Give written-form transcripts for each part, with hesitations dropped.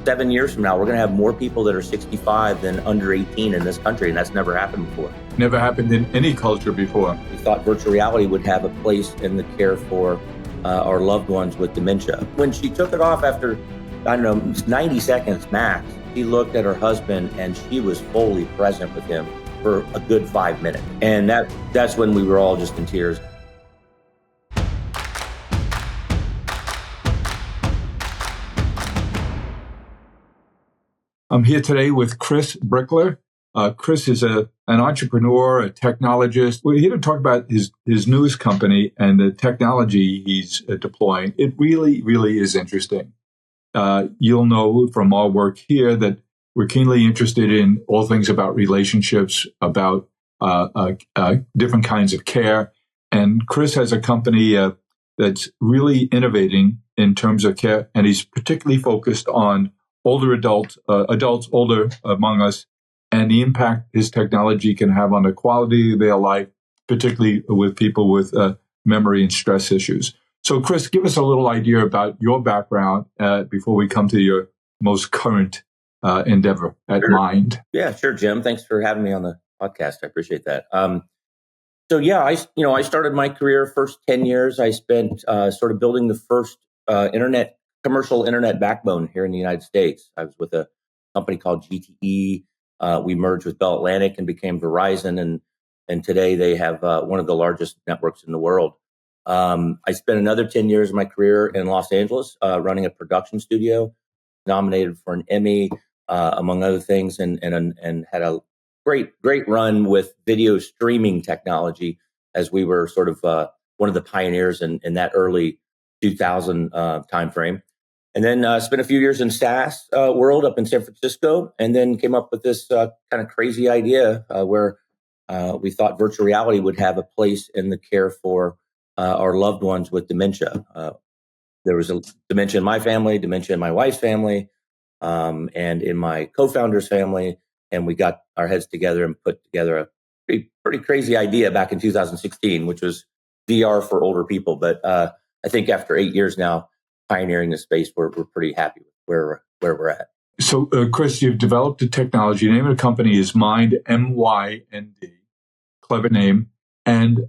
7 years from now, we're going to have more people that are 65 than under 18 in this country, and that's never happened before. Never happened in any culture before. We thought virtual reality would have a place in the care for our loved ones with dementia. When she took it off after, 90 seconds max, she looked at her husband and she was fully present with him for a good 5 minutes. And that's when we were all just in tears. I'm here today with Chris Brickler. Chris is an entrepreneur, a technologist. We're here to talk about his newest company and the technology he's deploying. It really, really is interesting. You'll know from our work here that we're keenly interested in all things about relationships, about different kinds of care. And Chris has a company that's really innovating in terms of care, and he's particularly focused on older adults older among us, and the impact his technology can have on the quality of their life, particularly with people with memory and stress issues. So, Chris, give us a little idea about your background before we come to your most current endeavor at Mind. Yeah, sure, Jim. Thanks for having me on the podcast. I appreciate that. I started my career first 10 years. I spent sort of building the first commercial internet backbone here in the United States. I was with a company called GTE. We merged with Bell Atlantic and became Verizon, and today they have one of the largest networks in the world. I spent another 10 years of my career in Los Angeles running a production studio, nominated for an Emmy, among other things, and had a great run with video streaming technology as we were sort of one of the pioneers in that early 2000 timeframe. And then spent a few years in SaaS world up in San Francisco, and then came up with this kind of crazy idea where we thought virtual reality would have a place in the care for our loved ones with dementia. There was a dementia in my family, dementia in my wife's family, and in my co-founder's family, and we got our heads together and put together a pretty crazy idea back in 2016, which was VR for older people. But I think after 8 years now, pioneering the space, we're pretty happy with where we're at. So, Chris, you've developed a technology. The name of the company is Mind, M-Y-N-D. Clever name. And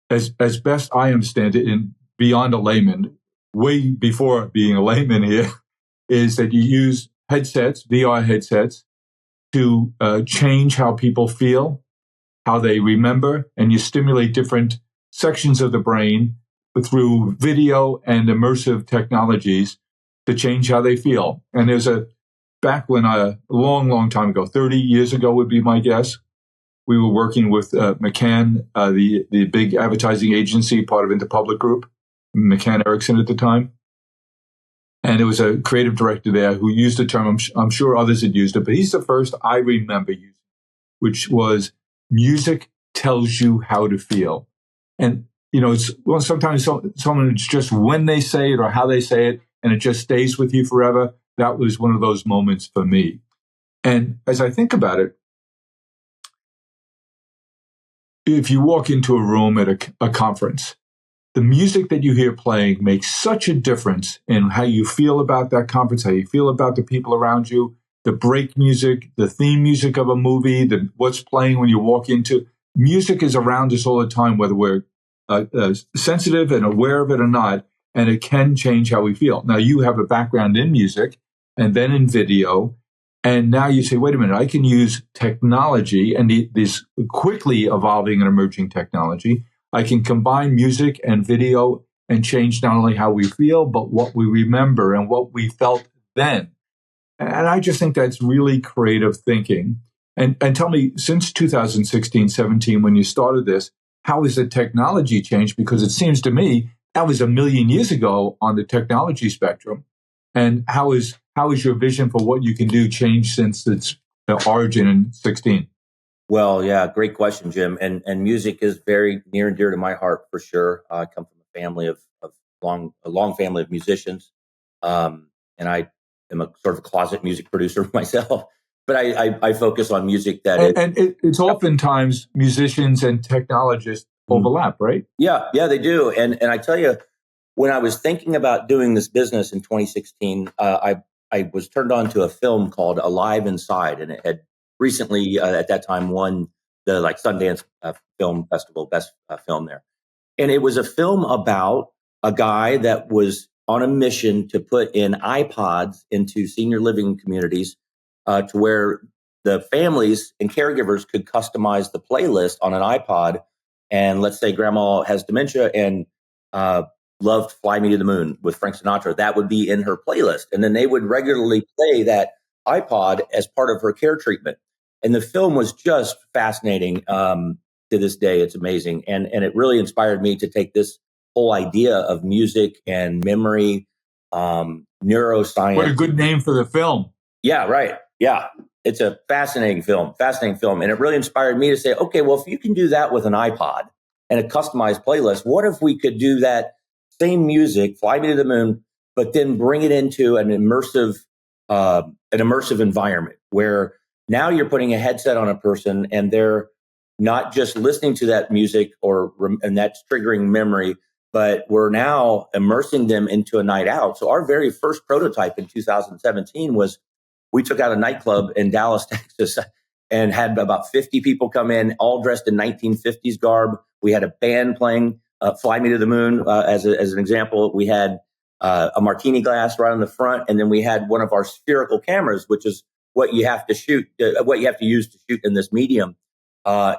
as best I understand it, and beyond a layman, way before being a layman here, is that you use headsets, VR headsets, to change how people feel, how they remember, and you stimulate different sections of the brain through video and immersive technologies to change how they feel. And there's back when a long time ago, 30 years ago would be my guess, we were working with McCann, the big advertising agency, part of Interpublic Group, McCann Erickson at the time. And there was a creative director there who used the term, I'm sure others had used it, but he's the first I remember using, which was music tells you how to feel. And sometimes someone, it's just when they say it or how they say it, and it just stays with you forever. That was one of those moments for me. And as I think about it, if you walk into a room at a conference, the music that you hear playing makes such a difference in how you feel about that conference, how you feel about the people around you, the break music, the theme music of a movie, what's playing when you walk into. Music is around us all the time, whether we're sensitive and aware of it or not, and it can change how we feel. Now, you have a background in music and then in video, and now you say, wait a minute, I can use technology and this quickly evolving and emerging technology. I can combine music and video and change not only how we feel, but what we remember and what we felt then. And I just think that's really creative thinking. And tell me, since 2016, 17, when you started this, how has the technology changed? Because it seems to me that was a million years ago on the technology spectrum. And how is your vision for what you can do changed since its origin in 16? Well, yeah, great question, Jim. And music is very near and dear to my heart for sure. I come from a family of a long family of musicians, and I am a sort of closet music producer myself. But I focus on music it's oftentimes musicians and technologists overlap, right? Yeah, they do. And I tell you, when I was thinking about doing this business in 2016, I was turned on to a film called Alive Inside, and it had recently, at that time, won the Sundance Film Festival Best Film there. And it was a film about a guy that was on a mission to put in iPods into senior living communities to where the families and caregivers could customize the playlist on an iPod. And let's say grandma has dementia and loved Fly Me to the Moon with Frank Sinatra. That would be in her playlist. And then they would regularly play that iPod as part of her care treatment. And the film was just fascinating to this day. It's amazing. And it really inspired me to take this whole idea of music and memory, neuroscience. What a good name for the film. Yeah, right. Yeah. It's a fascinating film. And it really inspired me to say, okay, well, if you can do that with an iPod and a customized playlist, what if we could do that same music, Fly Me to the Moon, but then bring it into an immersive environment where now you're putting a headset on a person and they're not just listening to that music and that's triggering memory, but we're now immersing them into a night out. So our very first prototype in 2017 was we took out a nightclub in Dallas, Texas, and had about 50 people come in, all dressed in 1950s garb. We had a band playing Fly Me to the Moon as an example. We had a martini glass right on the front, and then we had one of our spherical cameras, which is what you have to shoot, what you have to use to shoot in this medium. A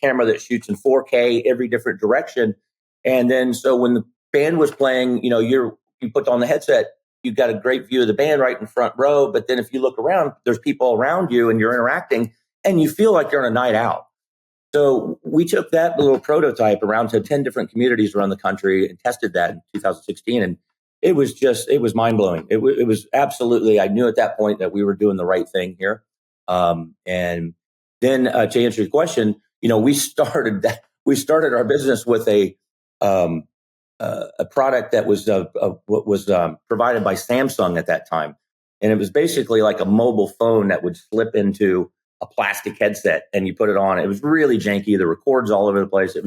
camera that shoots in 4K every different direction. And then so when the band was playing, you put on the headset, you've got a great view of the band right in front row. But then if you look around, there's people around you and you're interacting and you feel like you're on a night out. So we took that little prototype around to 10 different communities around the country and tested that in 2016. And it was mind blowing. It was absolutely, I knew at that point that we were doing the right thing here. And then to answer your question, we started our business with a product that was provided by Samsung at that time. And it was basically like a mobile phone that would slip into a plastic headset and you put it on. It was really janky. The records all over the place. It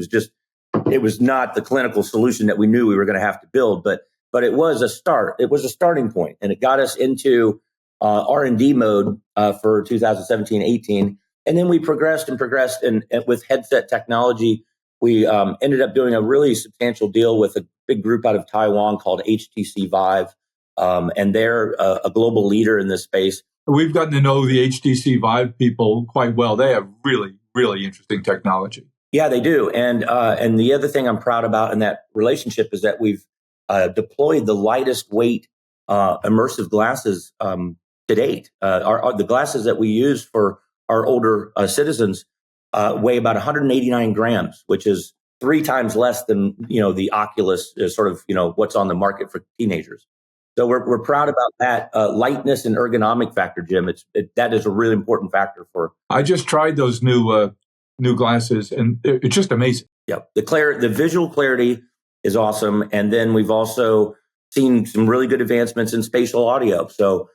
was not the clinical solution that we knew we were going to have to build, but it was a start. It was a starting point, and it got us into R&D mode for 2017-18. And then we progressed and with headset technology, we ended up doing a really substantial deal with a big group out of Taiwan called HTC Vive. And they're a global leader in this space. We've gotten to know the HTC Vive people quite well. They have really, really interesting technology. Yeah, they do. And the other thing I'm proud about in that relationship is that we've deployed the lightest weight immersive glasses to date. The glasses that we use for our older citizens weigh about 189 grams, which is 3 times less than the Oculus is sort of what's on the market for teenagers. So we're proud about that lightness and ergonomic factor, Jim. That is a really important factor for. I just tried those new glasses, and it's just amazing. Yeah, the visual clarity is awesome, and then we've also seen some really good advancements in spatial audio. So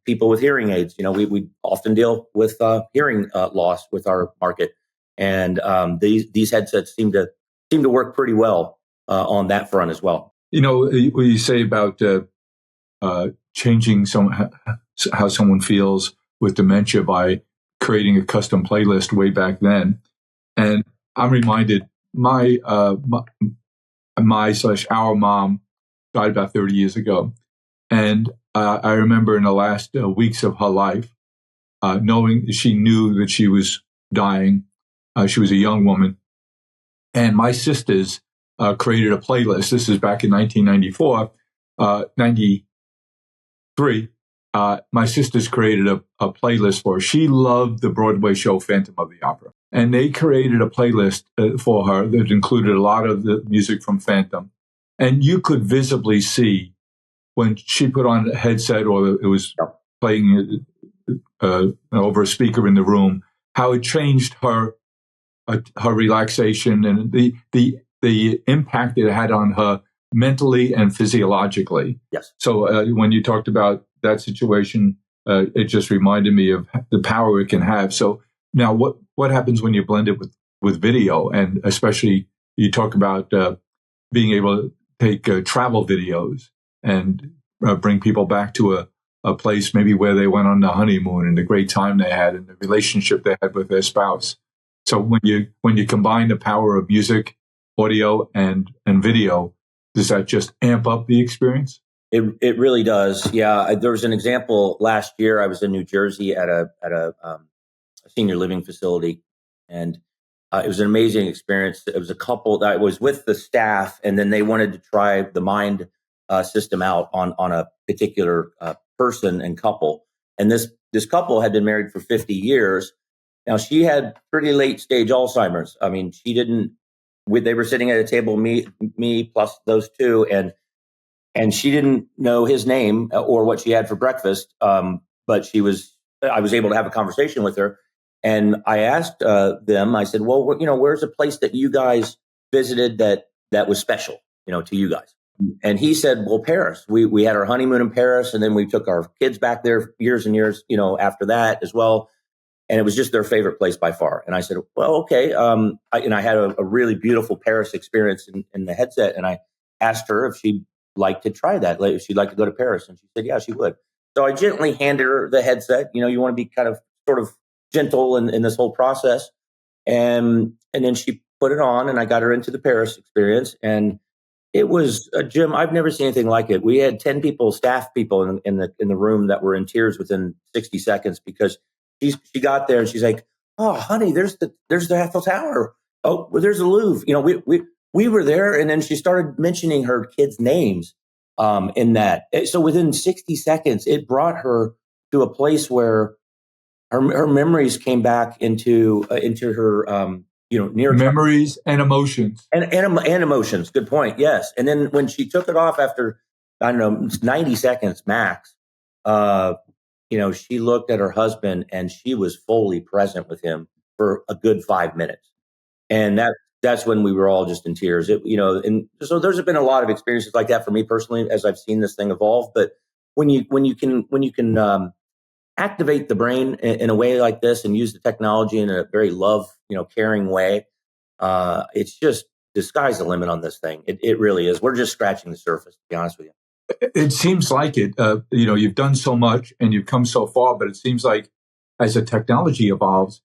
people with hearing aids, we often deal with hearing loss with our market, and these headsets seem to work pretty well on that front as well. What you say about changing how someone feels with dementia by creating a custom playlist way back then, and I'm reminded our mom died about 30 years ago, and I remember in the last weeks of her life, knowing she knew that she was dying. She was a young woman, and my sisters created a playlist. This is back in 1994, 93. My sisters created a playlist for her. She loved the Broadway show Phantom of the Opera, and they created a playlist for her that included a lot of the music from Phantom. And you could visibly see when she put on a headset or it was playing over a speaker in the room, how it changed her relaxation and the impact it had on her mentally and physiologically. Yes. So when you talked about that situation, it just reminded me of the power it can have. So now what happens when you blend it with video, and especially you talk about being able take travel videos and bring people back to a place maybe where they went on the honeymoon and the great time they had and the relationship they had with their spouse. So when you combine the power of music, audio, and video, does that just amp up the experience? It really does. Yeah, there was an example last year. I was in New Jersey at a senior living facility, and it was an amazing experience. It was a couple that was with the staff, and then they wanted to try the Mind system out on a particular person and couple. And this couple had been married for 50 years. Now she had pretty late stage Alzheimer's. I mean, she didn't. They were sitting at a table, me plus those two, and she didn't know his name or what she had for breakfast. But I was able to have a conversation with her. And I asked them, I said, well, where's a place that you guys visited that was special, to you guys? And he said, well, Paris. We had our honeymoon in Paris, and then we took our kids back there years and years, after that as well. And it was just their favorite place by far. And I said, well, okay. I had a really beautiful Paris experience in the headset. And I asked her if she'd like to try that, if she'd like to go to Paris. And she said, yeah, she would. So I gently handed her the headset. You want to be kind of sort of gentle in this whole process. And then she put it on, and I got her into the Paris experience. And it was, Jim, I've never seen anything like it. We had 10 staff people in the room that were in tears within 60 seconds because she got there and she's like, oh, honey, there's the Eiffel Tower. Oh, well, there's the Louvre. We were there. And then she started mentioning her kids' names in that. So within 60 seconds, it brought her to a place where her memories came back into her, near memories and emotions and emotions. Good point. Yes. And then when she took it off after, I don't know, 90 seconds max, she looked at her husband and she was fully present with him for a good 5 minutes. And that's when we were all just in tears. And so there's been a lot of experiences like that for me personally, as I've seen this thing evolve. But when you can activate the brain in a way like this and use the technology in a very caring way, it's just the sky's the limit on this thing. It really is. We're just scratching the surface, to be honest with you. It seems like it. You've done so much and you've come so far, but it seems like as the technology evolves,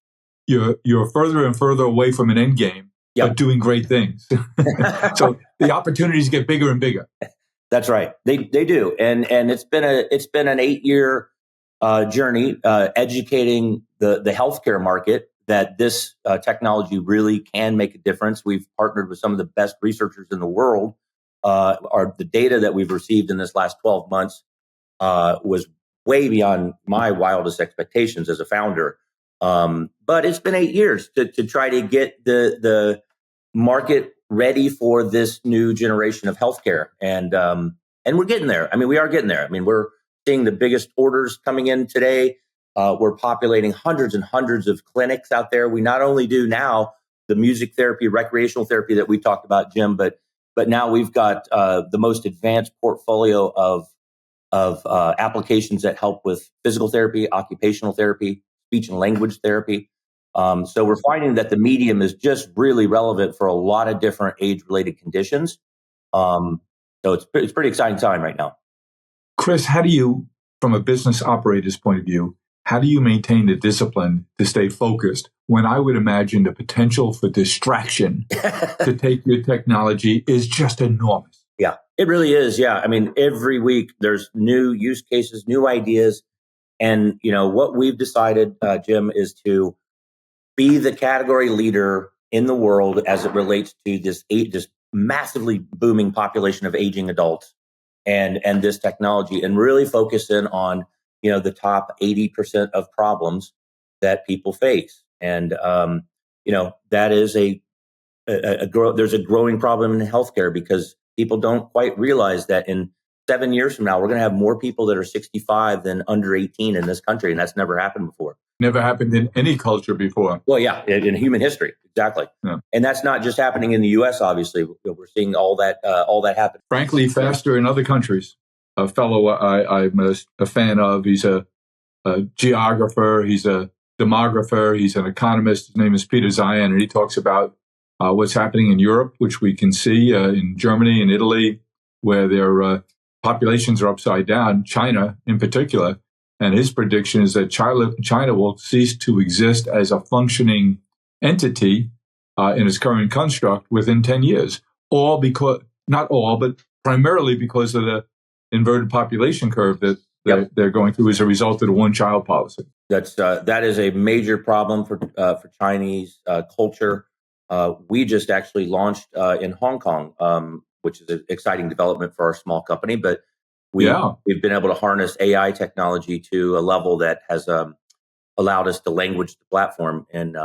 you're further and further away from an end game, but doing great things. So the opportunities get bigger and bigger. That's right. They do, and it's been an 8-year journey educating the healthcare market that this technology really can make a difference. We've partnered with some of the best researchers in the world. The data that we've received in this last 12 months was way beyond my wildest expectations as a founder. But it's been 8 years to try to get the market ready for this new generation of healthcare. And we're getting there. I mean, we are getting there. I mean, we're seeing the biggest orders coming in today. We're populating hundreds and hundreds of clinics out there. We not only do now the music therapy, recreational therapy that we talked about, Jim, but now we've got the most advanced portfolio of applications that help with physical therapy, occupational therapy, speech and language therapy. So we're finding that the medium is just really relevant for a lot of different age-related conditions. So it's pretty exciting time right now. Chris, how do you, from a business operator's point of view, how do you maintain the discipline to stay focused when I would imagine the potential for distraction to take your technology is just enormous? Yeah, it really is. Yeah. I mean, every week there's new use cases, new ideas. And, what we've decided, Jim, is to be the category leader in the world as it relates to this massively booming population of aging adults and this technology, and really focus in on the top 80% of problems that people face. And that is there's a growing problem in healthcare because people don't quite realize that in 7 years from now we're going to have more people that are 65 than under 18 in this country, and that's never happened before. Never happened in any culture before. Well, yeah, in human history, exactly. Yeah. And that's not just happening in the U.S. Obviously, we're seeing all that happen. Frankly, faster in other countries. A fellow I'm a fan of. He's a geographer. He's a demographer. He's an economist. His name is Peter Zion, and he talks about what's happening in Europe, which we can see in Germany and Italy, where their populations are upside down, China in particular. And his prediction is that China will cease to exist as a functioning entity in its current construct within 10 years. All because, not all, but primarily because of the inverted population curve that they're going through as a result of the one-child policy. That is a major problem for Chinese culture. We just actually launched in Hong Kong, which is an exciting development for our small company. But we've been able to harness AI technology to a level that has allowed us to language the platform in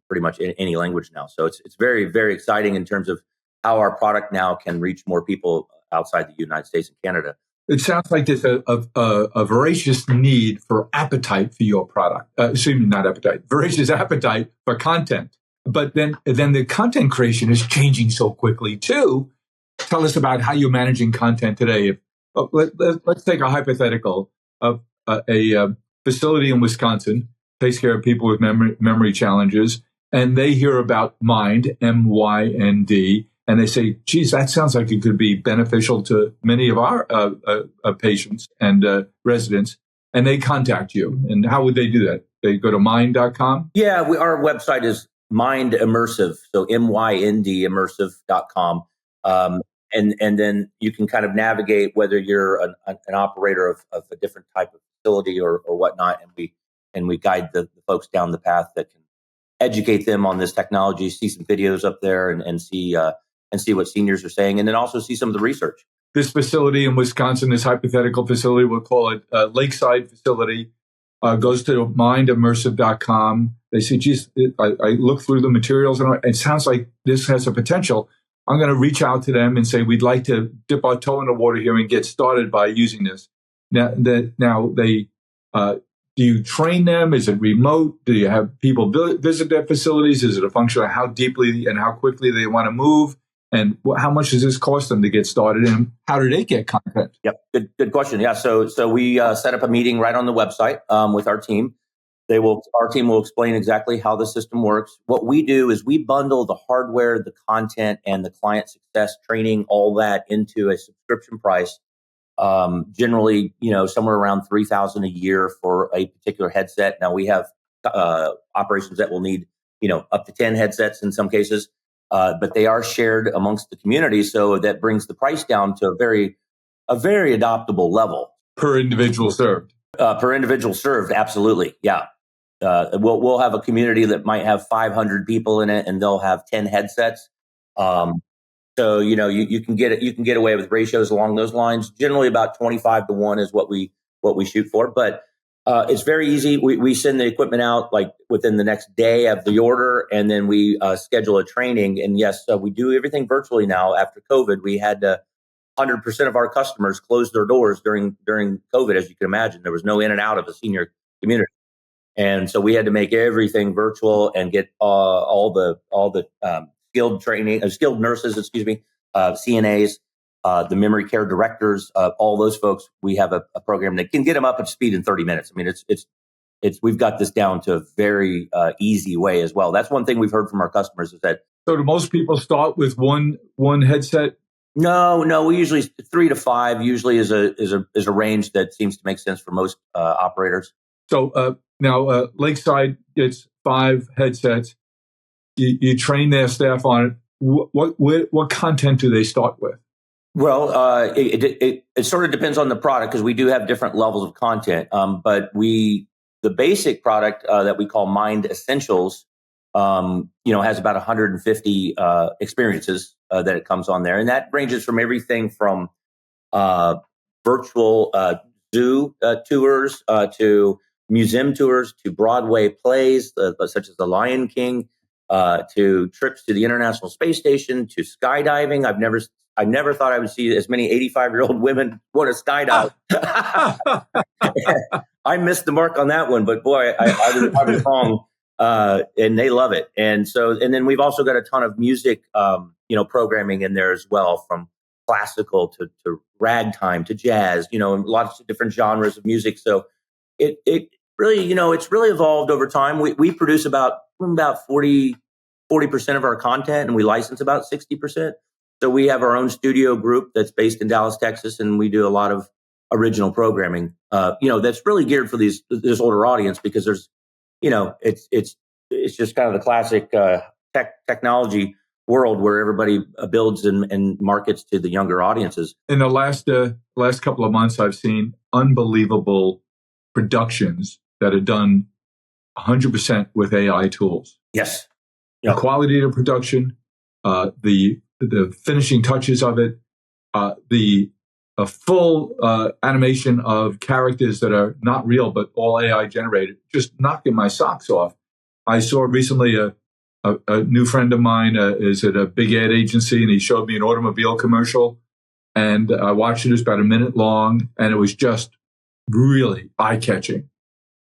pretty much any language now. So it's very, very exciting in terms of how our product now can reach more people outside the United States and Canada. It sounds like there's a voracious need for appetite for your product. Not appetite, voracious appetite for content. But then the content creation is changing so quickly too. Tell us about how you're managing content today. Let's take a hypothetical of a facility in Wisconsin takes care of people with memory challenges, and they hear about Mind, MYND, and they say, geez, that sounds like it could be beneficial to many of our patients and residents, and they contact you. And how would they do that? They go to mind.com? Yeah, our website is Mynd Immersive, so MYND Immersive.com. And then you can kind of navigate whether you're an operator of a different type of facility or whatnot, and we guide the folks down the path that can educate them on this technology, see some videos up there and see what seniors are saying, and then also see some of the research. This facility in Wisconsin, this hypothetical facility, we'll call it a Lakeside facility, goes to mindimmersive.com. They say, geez, I look through the materials and it sounds like this has a potential. I'm going to reach out to them and say, we'd like to dip our toe in the water here and get started by using this. Do you train them? Is it remote? Do you have people visit their facilities? Is it a function of how deeply and how quickly they want to move? And how much does this cost them to get started? And how do they get content? Yep, good question. Yeah, so we set up a meeting right on the website with our team. Our team will explain exactly how the system works. What we do is we bundle the hardware, the content, and the client success training, all that into a subscription price. Generally, somewhere around $3,000 a year for a particular headset. Now we have operations that will need, up to 10 headsets in some cases, but they are shared amongst the community, so that brings the price down to a very adoptable level per individual served. Absolutely, yeah. We'll have a community that might have 500 people in it, and they'll have 10 headsets. So you can get away with ratios along those lines. Generally, about 25-1 is what we shoot for. But it's very easy. We send the equipment out like within the next day of the order, and then we schedule a training. And yes, we do everything virtually now. After COVID, we had 100% of our customers close their doors during COVID. As you can imagine, there was no in and out of the senior community. And so we had to make everything virtual and get all the skilled nurses, CNAs, the memory care directors, all those folks. We have a program that can get them up at speed in 30 minutes. I mean, we've got this down to a very easy way as well. That's one thing we've heard from our customers is that. So do most people start with one headset? No. We usually 3 to 5 usually is a range that seems to make sense for most operators. So now Lakeside gets 5 headsets. You train their staff on it. What content do they start with? Well, it sort of depends on the product because we do have different levels of content. But the basic product that we call Mind Essentials, has about 150 experiences that it comes on there, and that ranges from everything from virtual zoo tours to museum tours to Broadway plays such as The Lion King, to trips to the International Space Station, to skydiving. I never thought I would see as many 85-year-old women want to skydive. I missed the mark on that one, but boy, I was wrong. And they love it. And then we've also got a ton of music, programming in there as well, from classical to ragtime to jazz, lots of different genres of music. So it really, it's really evolved over time. We produce about 40 40% of our content, and we license about 60%. So we have our own studio group that's based in Dallas, Texas, and we do a lot of original programming. That's really geared for this older audience, because there's, it's just kind of the classic technology world where everybody builds and markets to the younger audiences. In the last couple of months, I've seen unbelievable productions that are done 100% with AI tools. Yes. The quality of the production, the finishing touches of it, the full animation of characters that are not real but all AI generated, just knocking my socks off. I saw recently a new friend of mine is at a big ad agency, and he showed me an automobile commercial, and I watched it. It was about a minute long, and it was just really eye-catching.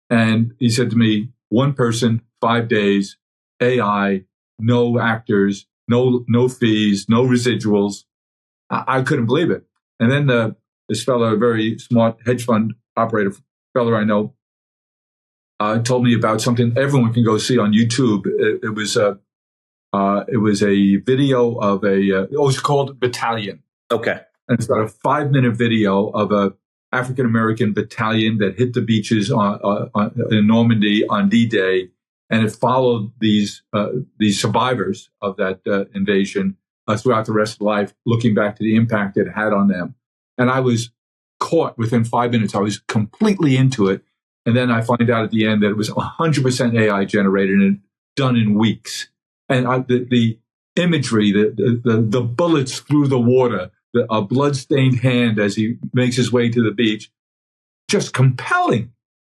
And he said to me, one person, 5 days, AI, no actors, no fees, no residuals. I couldn't believe it. And then this fellow, a very smart hedge fund operator fellow I know, told me about something everyone can go see on YouTube. It was a video of it was called Battalion. Okay. And it's about a 5-minute video of a African-American battalion that hit the beaches in Normandy on D-Day. And it followed these survivors of that invasion throughout the rest of life, looking back to the impact it had on them. And I was caught within 5 minutes. I was completely into it. And then I find out at the end that it was 100% AI generated and done in weeks. And the imagery, the bullets through the water, a blood-stained hand as he makes his way to the beach, just compelling.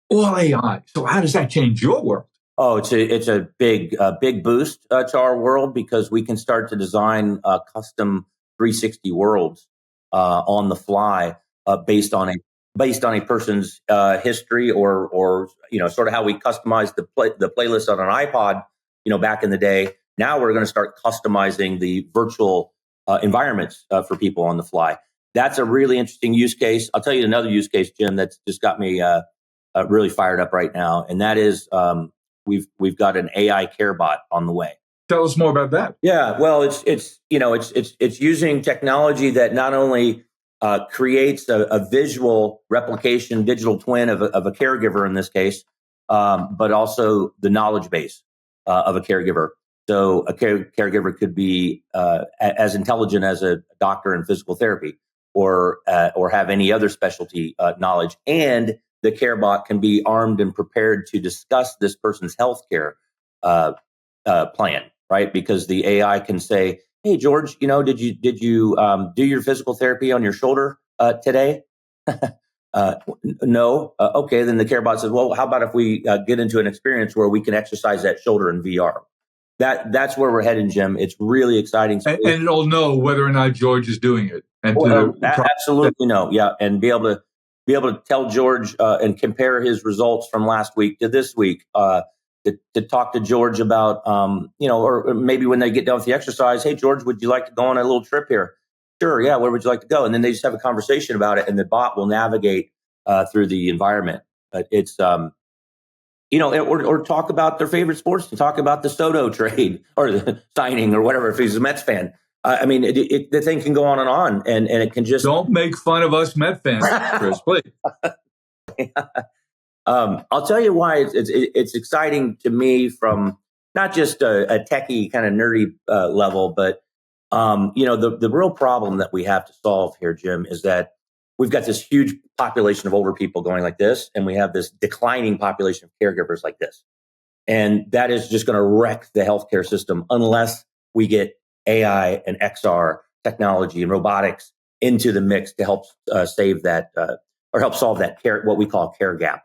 All AI. So how does that change your world? Oh, it's a big boost to our world, because we can start to design custom 360 worlds on the fly based on a person's history or sort of how we customized the playlist on an iPod, back in the day. Now we're going to start customizing the virtual environments for people on the fly. That's a really interesting use case. I'll tell you another use case, Jim, that's just got me really fired up right now, and that is we've got an AI care bot on the way. Tell us more about that. Yeah, well, it's using technology that not only creates a visual replication, digital twin of a caregiver in this case, but also the knowledge base of a caregiver. So a caregiver could be as intelligent as a doctor in physical therapy, or have any other specialty knowledge, and the care bot can be armed and prepared to discuss this person's healthcare plan, right? Because the AI can say, "Hey, George, did you do your physical therapy on your shoulder today?" No. Okay, then the care bot says, "Well, how about if we get into an experience where we can exercise that shoulder in VR?" That's where we're heading, Jim. It's really exciting. And it'll know whether or not George is doing it. And absolutely no, yeah, and be able to tell George and compare his results from last week to this week. To talk to George about, or maybe when they get done with the exercise, "Hey, George, would you like to go on a little trip here?" "Sure, yeah, where would you like to go?" And then they just have a conversation about it, and the bot will navigate through the environment. But it's, or talk about their favorite sports, to talk about the Soto trade or the signing or whatever, if he's a Mets fan. The thing can go on, and it can just... Don't make fun of us Met fans, Chris, please. I'll tell you why it's exciting to me from not just a techie kind of nerdy level, but the real problem that we have to solve here, Jim, is that we've got this huge population of older people going like this, and we have this declining population of caregivers like this. And that is just going to wreck the healthcare system unless we get AI and XR technology and robotics into the mix to help save that or help solve that care, what we call care gap.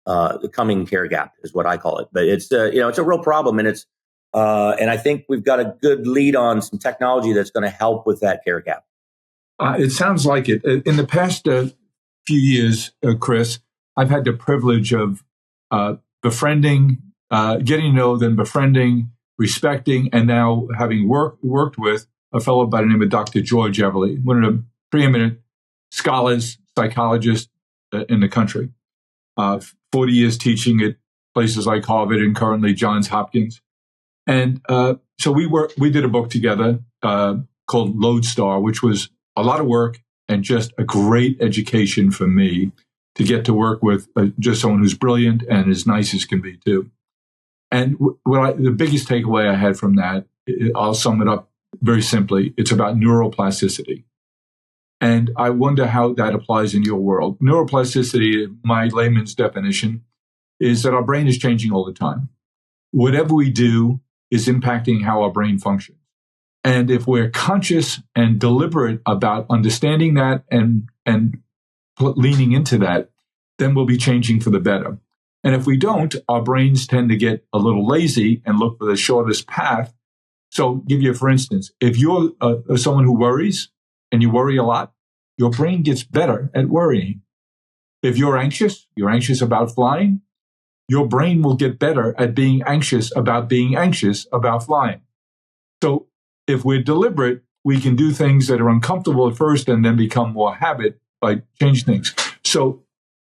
The coming care gap is what I call it. But it's it's a real problem, and and I think we've got a good lead on some technology that's going to help with that care gap. It sounds like it. In the past few years, Chris, I've had the privilege of befriending, getting to know them, befriending, respecting, and now having worked with a fellow by the name of Dr. George Everly, one of the preeminent scholars, psychologists in the country. 40 years teaching at places like Harvard and currently Johns Hopkins. And so we did a book together called Lodestar, which was a lot of work and just a great education for me to get to work with just someone who's brilliant and as nice as can be too. And the biggest takeaway I had from that, I'll sum it up very simply. It's about neuroplasticity. And I wonder how that applies in your world. Neuroplasticity, my layman's definition, is that our brain is changing all the time. Whatever we do is impacting how our brain functions. And if we're conscious and deliberate about understanding that and leaning into that, then we'll be changing for the better. And if we don't, our brains tend to get a little lazy and look for the shortest path. So give you, for instance, if you're someone who worries and you worry a lot, your brain gets better at worrying. If you're anxious about flying, your brain will get better at being anxious about flying. So if we're deliberate, we can do things that are uncomfortable at first and then become more habit by changing things. So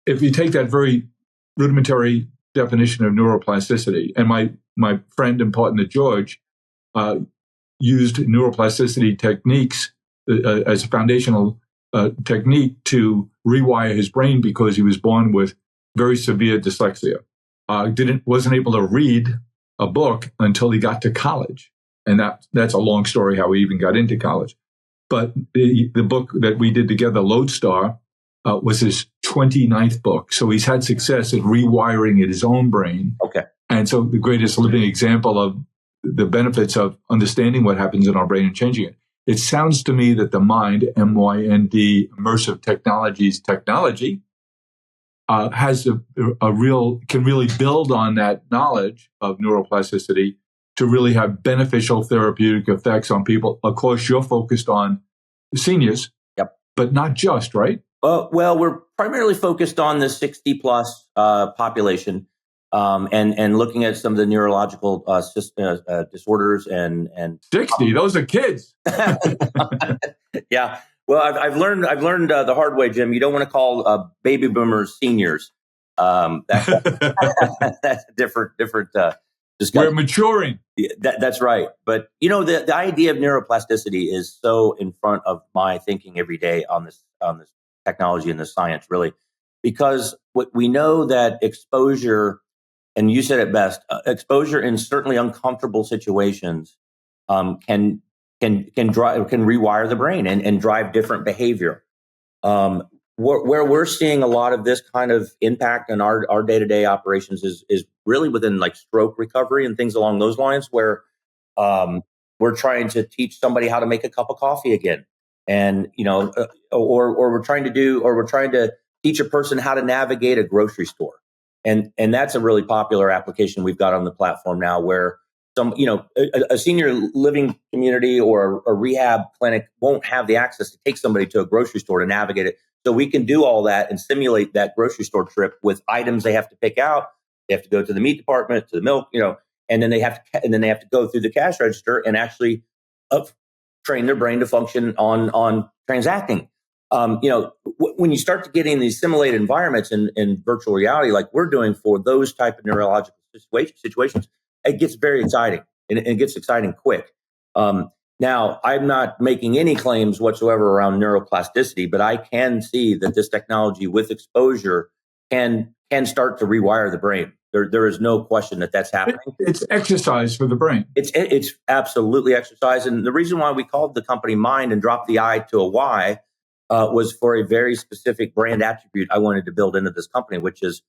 if you take that very rudimentary definition of neuroplasticity, and my friend and partner George used neuroplasticity techniques as a foundational technique to rewire his brain because he was born with very severe dyslexia. Wasn't able to read a book until he got to college, and that's a long story how he even got into college. But the book that we did together, Lodestar, was his 29th book. So he's had success at rewiring his own brain. Okay. And so the greatest living example of the benefits of understanding what happens in our brain and changing it. It sounds to me that the Mind, MYND, Immersive Technologies technology, can really build on that knowledge of neuroplasticity to really have beneficial therapeutic effects on people. Of course, you're focused on seniors, yep, but not just, right? Well, we're primarily focused on the 60 plus population, and looking at some of the neurological disorders and 60. Those are kids. Yeah. Well, I've learned the hard way, Jim. You don't want to call baby boomers seniors. That's a different discussion. We're maturing. That's right. But the idea of neuroplasticity is so in front of my thinking every day on this technology and this science, really, because we know that exposure, and you said it best, exposure in certainly uncomfortable situations can rewire the brain and drive different behavior. Where we're seeing a lot of this kind of impact in our day-to-day operations is really within like stroke recovery and things along those lines, where we're trying to teach somebody how to make a cup of coffee again, and or we're trying to teach a person how to navigate a grocery store, and that's a really popular application we've got on the platform now, where a senior living community or a rehab clinic won't have the access to take somebody to a grocery store to navigate it. So we can do all that and simulate that grocery store trip with items they have to pick out. They have to go to the meat department, to the milk, and then they have to go through the cash register and actually train their brain to function on transacting. When you start to get in these simulated environments in virtual reality, like we're doing for those type of neurological situations, it gets very exciting, and it gets exciting quick. Now, I'm not making any claims whatsoever around neuroplasticity, but I can see that this technology with exposure can start to rewire the brain. There is no question that that's happening. It's exercise for the brain. It's absolutely exercise. And the reason why we called the company Mind and dropped the I to a Y was for a very specific brand attribute I wanted to build into this company, which is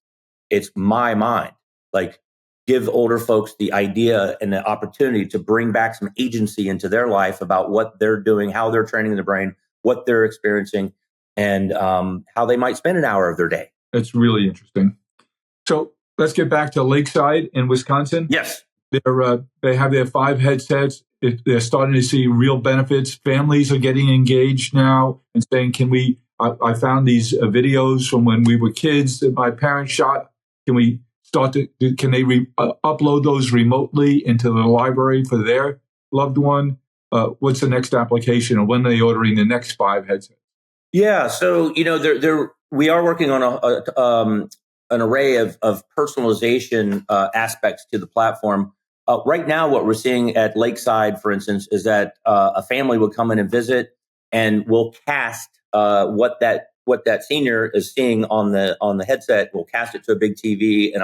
it's my mind. Like, give older folks the idea and the opportunity to bring back some agency into their life about what they're doing, how they're training the brain, what they're experiencing, and how they might spend an hour of their day. That's really interesting. So let's get back to Lakeside in Wisconsin. Yes. They have their 5 headsets. They're starting to see real benefits. Families are getting engaged now and saying, I found these videos from when we were kids that my parents shot. Can they upload those remotely into the library for their loved one? What's the next application, and when are they ordering the next 5 headsets? Yeah, so we are working on an array of personalization aspects to the platform. Right now, what we're seeing at Lakeside, for instance, is that a family will come in and visit, and we'll cast what that senior is seeing on the headset. We'll cast it to a big TV in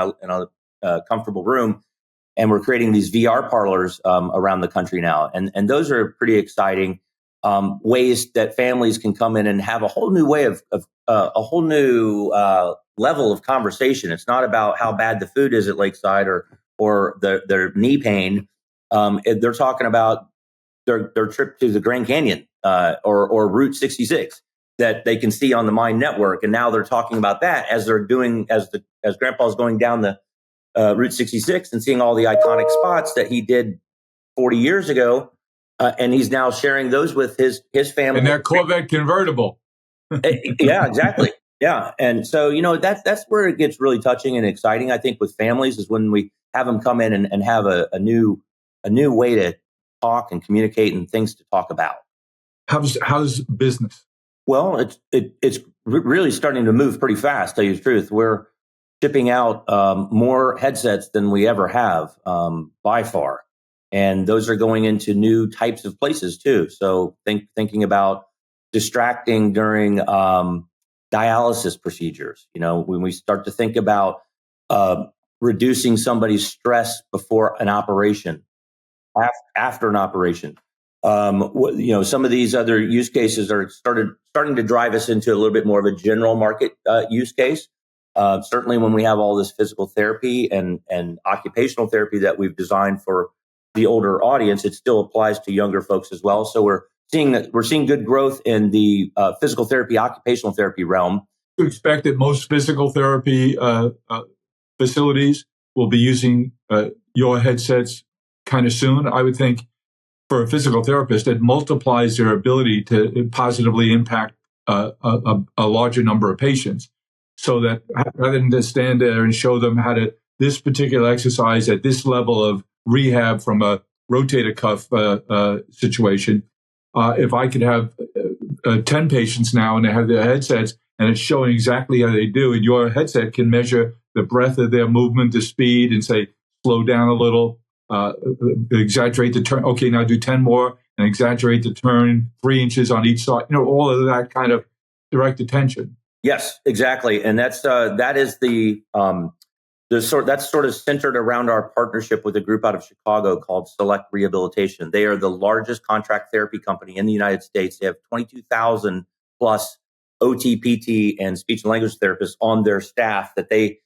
a comfortable room, and we're creating these VR parlors around the country now, and those are pretty exciting ways that families can come in and have a whole new way of a whole new level of conversation. It's not about how bad the food is at Lakeside or their knee pain. They're talking about their trip to the Grand Canyon or Route 66 that they can see on the Mind Network, and now they're talking about that as they're doing as Grandpa's going down the Route 66 and seeing all the iconic spots that he did 40 years ago, and he's now sharing those with his family. And that Corvette convertible. Yeah, exactly. Yeah, and so that's where it gets really touching and exciting. I think with families is when we have them come in and have a new way to talk and communicate and things to talk about. How's business? Well, it's really starting to move pretty fast. To tell you the truth, we're shipping out more headsets than we ever have by far, and those are going into new types of places too. So thinking about distracting during dialysis procedures. When we start to think about reducing somebody's stress before an operation, after an operation. Some of these other use cases are starting to drive us into a little bit more of a general market use case. Certainly when we have all this physical therapy and occupational therapy that we've designed for the older audience, it still applies to younger folks as well. So we're seeing good growth in the physical therapy, occupational therapy realm. You expect that most physical therapy facilities will be using your headsets kind of soon. I would think for a physical therapist, it multiplies their ability to positively impact a larger number of patients. So that rather than to stand there and show them how to this particular exercise at this level of rehab from a rotator cuff situation, if I could have 10 patients now and they have their headsets and it's showing exactly how they do, and your headset can measure the breadth of their movement, the speed, and say, slow down a little, exaggerate the turn. Okay, now do 10 more and exaggerate the turn 3 inches on each side. All of that kind of direct attention. Yes, exactly. And that's that's sort of centered around our partnership with a group out of Chicago called Select Rehabilitation. They are the largest contract therapy company in the United States. They have 22,000 plus OT, PT, and speech and language therapists on their staff that they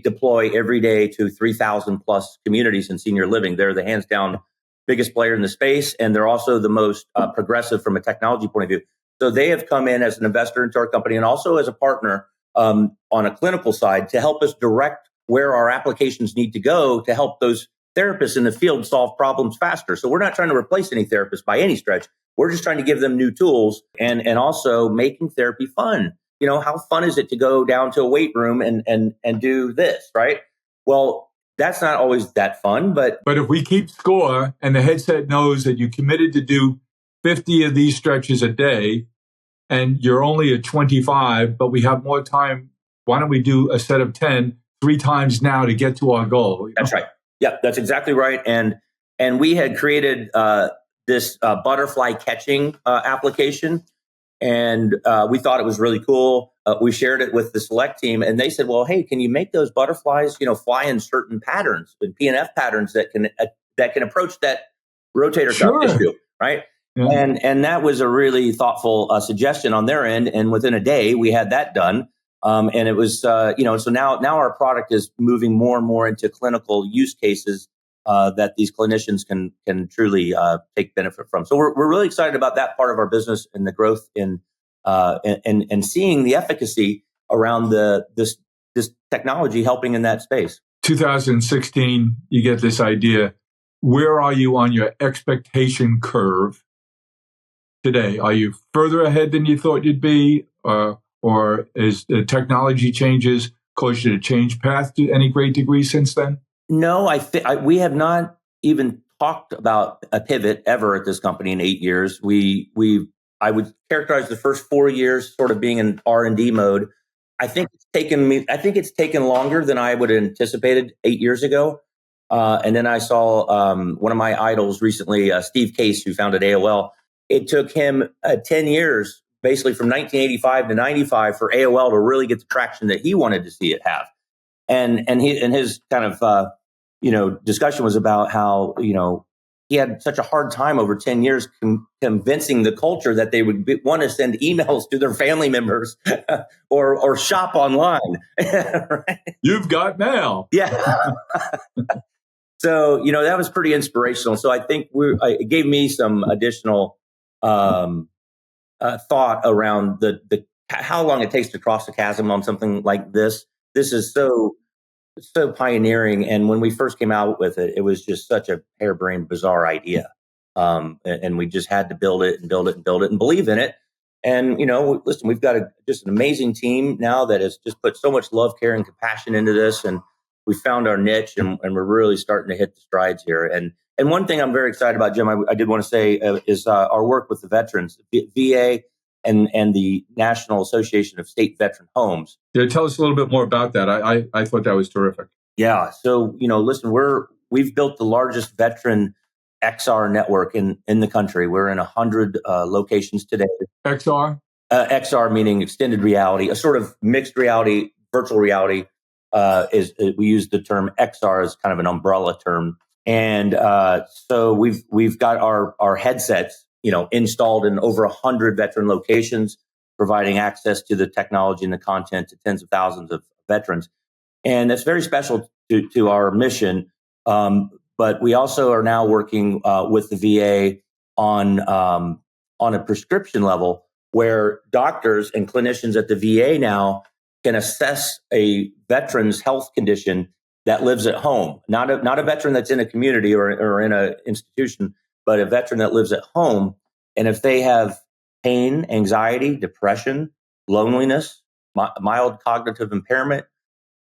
deploy every day to 3,000 plus communities in senior living. They're the hands down biggest player in the space, and they're also the most progressive from a technology point of view. So they have come in as an investor into our company and also as a partner on a clinical side to help us direct where our applications need to go to help those therapists in the field solve problems faster. So we're not trying to replace any therapists by any stretch. We're just trying to give them new tools and also making therapy fun. How fun is it to go down to a weight room and do this, right? Well, that's not always that fun, but if we keep score and the headset knows that you committed to do 50 of these stretches a day and you're only at 25, but we have more time, why don't we do a set of 10 3 times now to get to our goal? That's right. Yeah, that's exactly right. And we had created this butterfly catching application, and we thought it was really cool. We shared it with the Select team, and they said, "Well, hey, can you make those butterflies, fly in certain patterns, in PNF patterns that can approach that rotator cuff issue, right?" Yeah. And that was a really thoughtful suggestion on their end. And within a day, we had that done. And it was, so now our product is moving more and more into clinical use cases that these clinicians can truly take benefit from. So we're really excited about that part of our business and the growth in and seeing the efficacy around this technology helping in that space. 2016, you get this idea. Where are you on your expectation curve today? Are you further ahead than you thought you'd be, or is the technology changes caused you to change path to any great degree since then? No, we have not even talked about a pivot ever at this company in 8 years. I would characterize the first 4 years sort of being in R&D mode. I think it's taken longer than I would have anticipated 8 years ago. And then I saw one of my idols recently, Steve Case, who founded AOL. It took him 10 years, basically from 1985 to 95, for AOL to really get the traction that he wanted to see it have. And his kind of discussion was about how he had such a hard time over 10 years convincing the culture that they would want to send emails to their family members or shop online. Right? You've got mail. Yeah. So, that was pretty inspirational. So I think it gave me some additional thought around the how long it takes to cross the chasm on something like this. This is so pioneering. And when we first came out with it, it was just such a harebrained, bizarre idea. And we just had to build it and believe in it. And, listen, we've got just an amazing team now that has just put so much love, care, and compassion into this. And we found our niche, and we're really starting to hit the strides here. And one thing I'm very excited about, Jim, I did want to say is our work with the veterans, VA, and the National Association of State Veteran Homes. Yeah, tell us a little bit more about that. I thought that was terrific. Yeah. So, listen, we've built the largest veteran XR network in the country. We're in 100 locations today. XR? XR meaning extended reality, a sort of mixed reality, virtual reality. We use the term XR as kind of an umbrella term. And so we've got our headsets, installed in over 100 veteran locations, providing access to the technology and the content to tens of thousands of veterans. And that's very special to our mission. But we also are now working with the VA on a prescription level, where doctors and clinicians at the VA now can assess a veteran's health condition that lives at home, not a veteran that's in a community or in an institution, but a veteran that lives at home. And if they have pain, anxiety, depression, loneliness, mild cognitive impairment,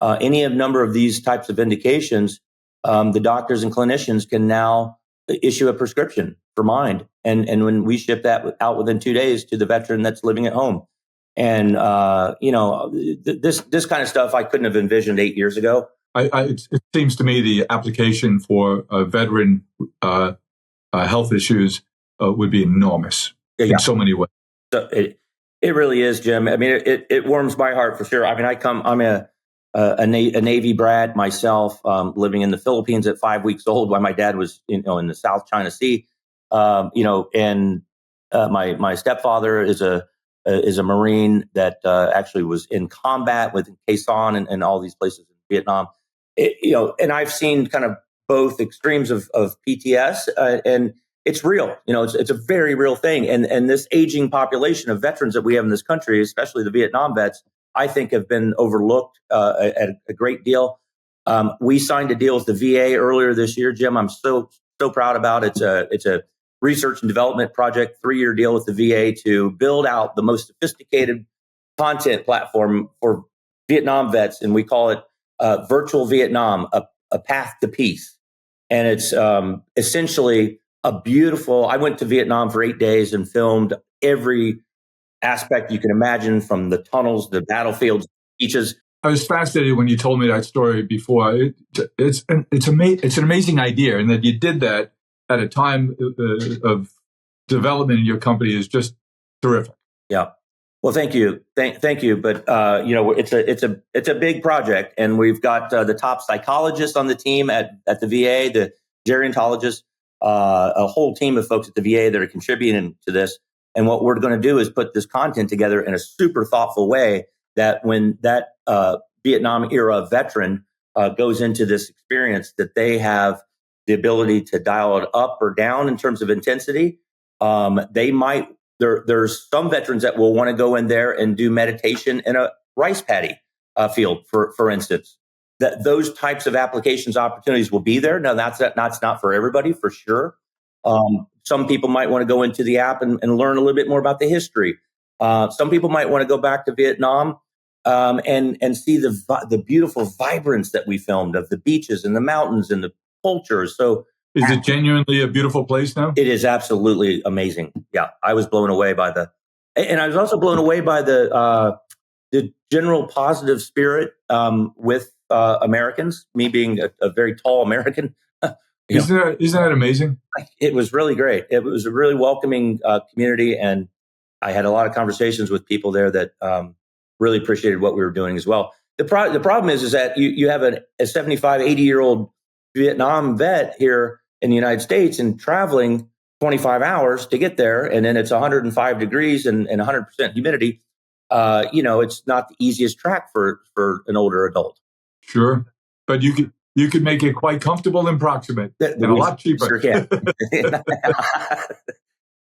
any number of these types of indications, the doctors and clinicians can now issue a prescription for Mind. And when we ship that out within 2 days to the veteran that's living at home. And, this kind of stuff I couldn't have envisioned 8 years ago. It seems to me the application for veteran health issues would be enormous in so many ways. So it really is, Jim. I mean, it warms my heart for sure. I mean, I'm a Navy brat myself, living in the Philippines at 5 weeks old while my dad was, in the South China Sea. And my stepfather is a Marine that actually was in combat with Quezon and all these places in Vietnam. And I've seen kind of both extremes of PTS, and it's real. It's a very real thing. And this aging population of veterans that we have in this country, especially the Vietnam vets, I think have been overlooked at a great deal. We signed a deal with the VA earlier this year, Jim. I'm so proud about it. It's a research and development project, 3-year deal with the VA to build out the most sophisticated content platform for Vietnam vets, and we call it Virtual Vietnam, a Path to Peace. And it's essentially a beautiful. I went to Vietnam for 8 days and filmed every aspect you can imagine, from the tunnels, the battlefields, beaches. I was fascinated when you told me that story before. It's an amazing idea, and that you did that at a time of development in your company is just terrific. Yeah. Well, thank you. Thank you. But, it's a big project, and we've got the top psychologists on the team at the VA, the gerontologists, a whole team of folks at the VA that are contributing to this. And what we're going to do is put this content together in a super thoughtful way that when that Vietnam era veteran goes into this experience, that they have the ability to dial it up or down in terms of intensity. There's some veterans that will want to go in there and do meditation in a rice paddy field, for instance. That those types of applications opportunities will be there. Now, that's not for everybody, for sure. Some people might want to go into the app and learn a little bit more about the history. Some people might want to go back to Vietnam and see the beautiful vibrance that we filmed of the beaches and the mountains and the cultures. So, is it genuinely a beautiful place now? It is absolutely amazing. Yeah, I was blown away and I was also blown away by the general positive spirit with Americans, me being a very tall American. Isn't that amazing? It was really great. It was a really welcoming community, and I had a lot of conversations with people there that really appreciated what we were doing as well. The problem is that you have a 75, 80-year-old Vietnam vet here in the United States and traveling 25 hours to get there, and then it's 105 degrees and 100% humidity. It's not the easiest track for an older adult. Sure, but you could make it quite comfortable and proximate, and a lot cheaper. Sure can.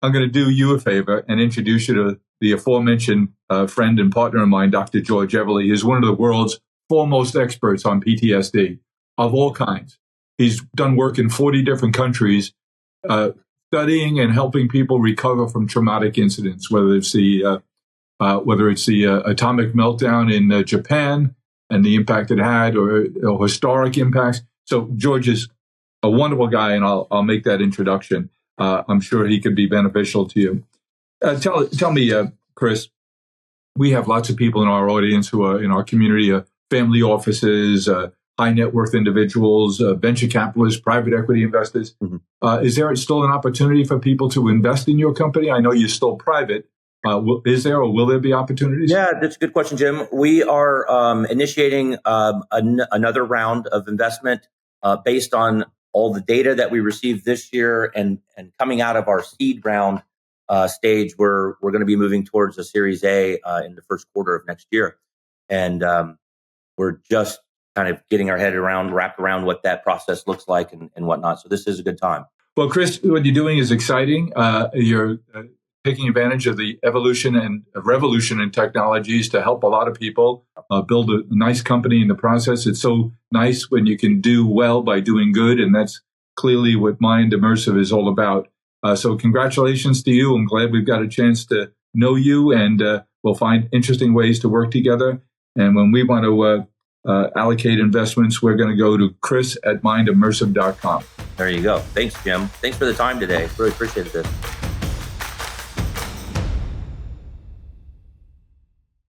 I'm going to do you a favor and introduce you to the aforementioned friend and partner of mine, Dr. George Everly. He's one of the world's foremost experts on PTSD of all kinds. He's done work in 40 different countries, studying and helping people recover from traumatic incidents, whether it's the atomic meltdown in Japan and the impact it had, or historic impacts. So George is a wonderful guy, and I'll make that introduction. I'm sure he could be beneficial to you. Tell me, Chris, we have lots of people in our audience who are in our community, family offices, high net worth individuals, venture capitalists, private equity investors. Mm-hmm. Is there still an opportunity for people to invest in your company? I know you're still private. Is there, or will there be opportunities? Yeah, that's a good question, Jim. We are initiating another round of investment based on all the data that we received this year, and coming out of our seed round stage, we're going to be moving towards a Series A in the first quarter of next year, and we're just kind of getting our head wrapped around what that process looks like and whatnot. So this is a good time. Well, Chris, what you're doing is exciting. You're taking advantage of the evolution and revolution in technologies to help a lot of people build a nice company in the process. It's so nice when you can do well by doing good, and that's clearly what Mynd Immersive is all about. So congratulations to you. I'm glad we've got a chance to know you, and we'll find interesting ways to work together. And when we want to allocate investments, we're going to go to Chris at mindimmersive.com. There you go. Thanks, Jim. Thanks for the time today. Really appreciated this.